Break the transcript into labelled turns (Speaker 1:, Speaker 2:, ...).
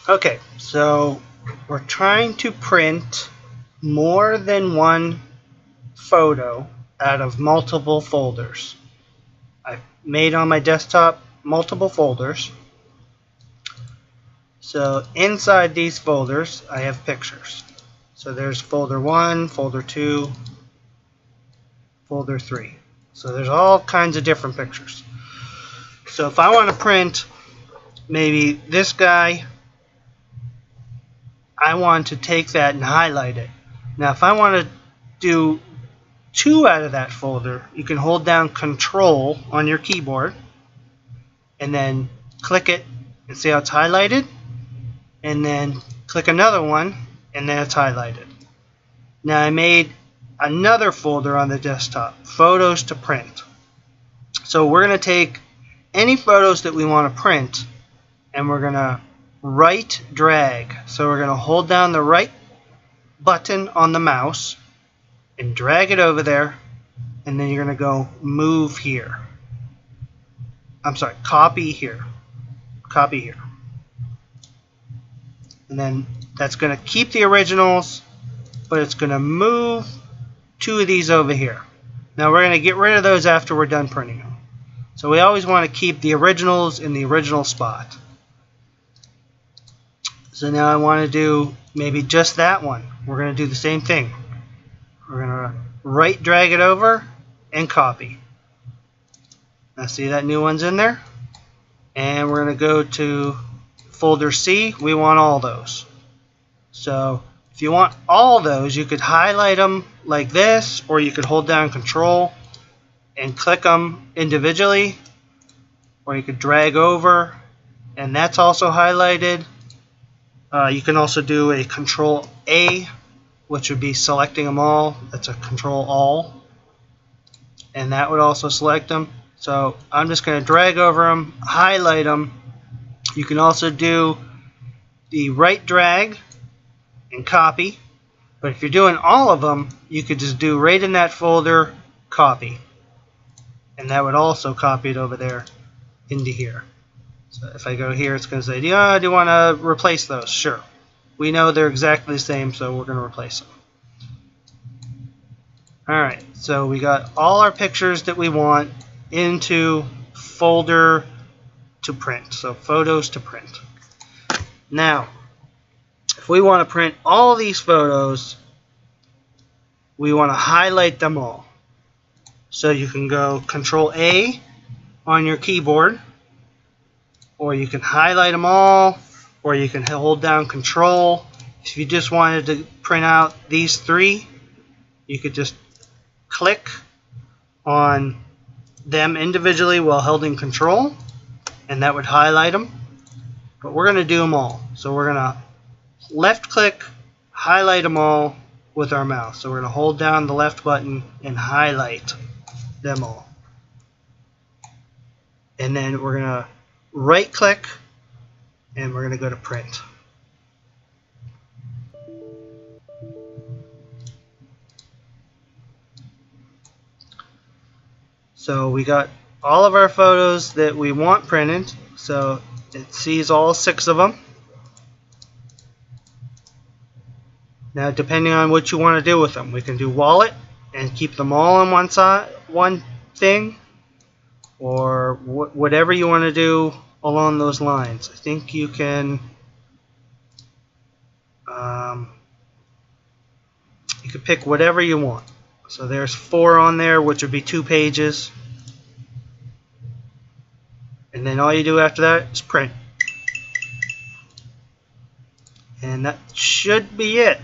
Speaker 1: Okay, so we're trying to print more than one photo out of multiple folders. I've made on my desktop multiple folders. So inside these folders, I have pictures. So there's folder 1, folder 2, folder 3. So there's all kinds of different pictures. So if I want to print maybe this guy, I want to take that and highlight it. Now if I want to do 2 out of that folder, you can hold down Control on your keyboard and then click it and see how it's highlighted, and then click another one and then it's highlighted. Now I made another folder on the desktop, Photos to Print. So we're going to take any photos that we want to print and we're going to right drag. So we're going to hold down the right button on the mouse and drag it over there, and then you're going to go move here. I'm sorry, copy here. Copy here. And then that's going to keep the originals, but it's going to move 2 of these over here. Now we're going to get rid of those after we're done printing them. So we always want to keep the originals in the original spot. So now I want to do maybe just that one. We're going to do the same thing. We're going to right drag it over and copy. Now see that new one's in there? And we're going to go to folder C. We want all those. So if you want all those, you could highlight them like this, or you could hold down Control and click them individually, or you could drag over and that's also highlighted. You can also do a Control A, which would be selecting them all. That's a Control All, and that would also select them. So I'm just going to drag over them, highlight them. You can also do the right drag and copy, but if you're doing all of them, you could just do right in that folder, copy, and that would also copy it over there into here. So if I go here, it's going to say, do you want to replace those? Sure. We know they're exactly the same, so we're going to replace them. Alright, so we got all our pictures that we want into folder to print. So photos to print. Now, if we want to print all these photos, we want to highlight them all. So you can go Control A on your keyboard, or you can highlight them all, or you can hold down Control. If you just wanted to print out these 3, you could just click on them individually while holding Control, and that would highlight them. But we're going to do them all. So we're going to left click, highlight them all with our mouse. So we're going to hold down the left button and highlight them all. And then we're going to right click and we're going to go to print. So we got all of our photos that we want printed. So it sees all 6 of them. Now depending on what you want to do with them, we can do wallet and keep them all on one side, one thing, or whatever you want to do along those lines. I think you can you can pick whatever you want. So there's 4 on there, which would be 2 pages. And then all you do after that is print. And that should be it.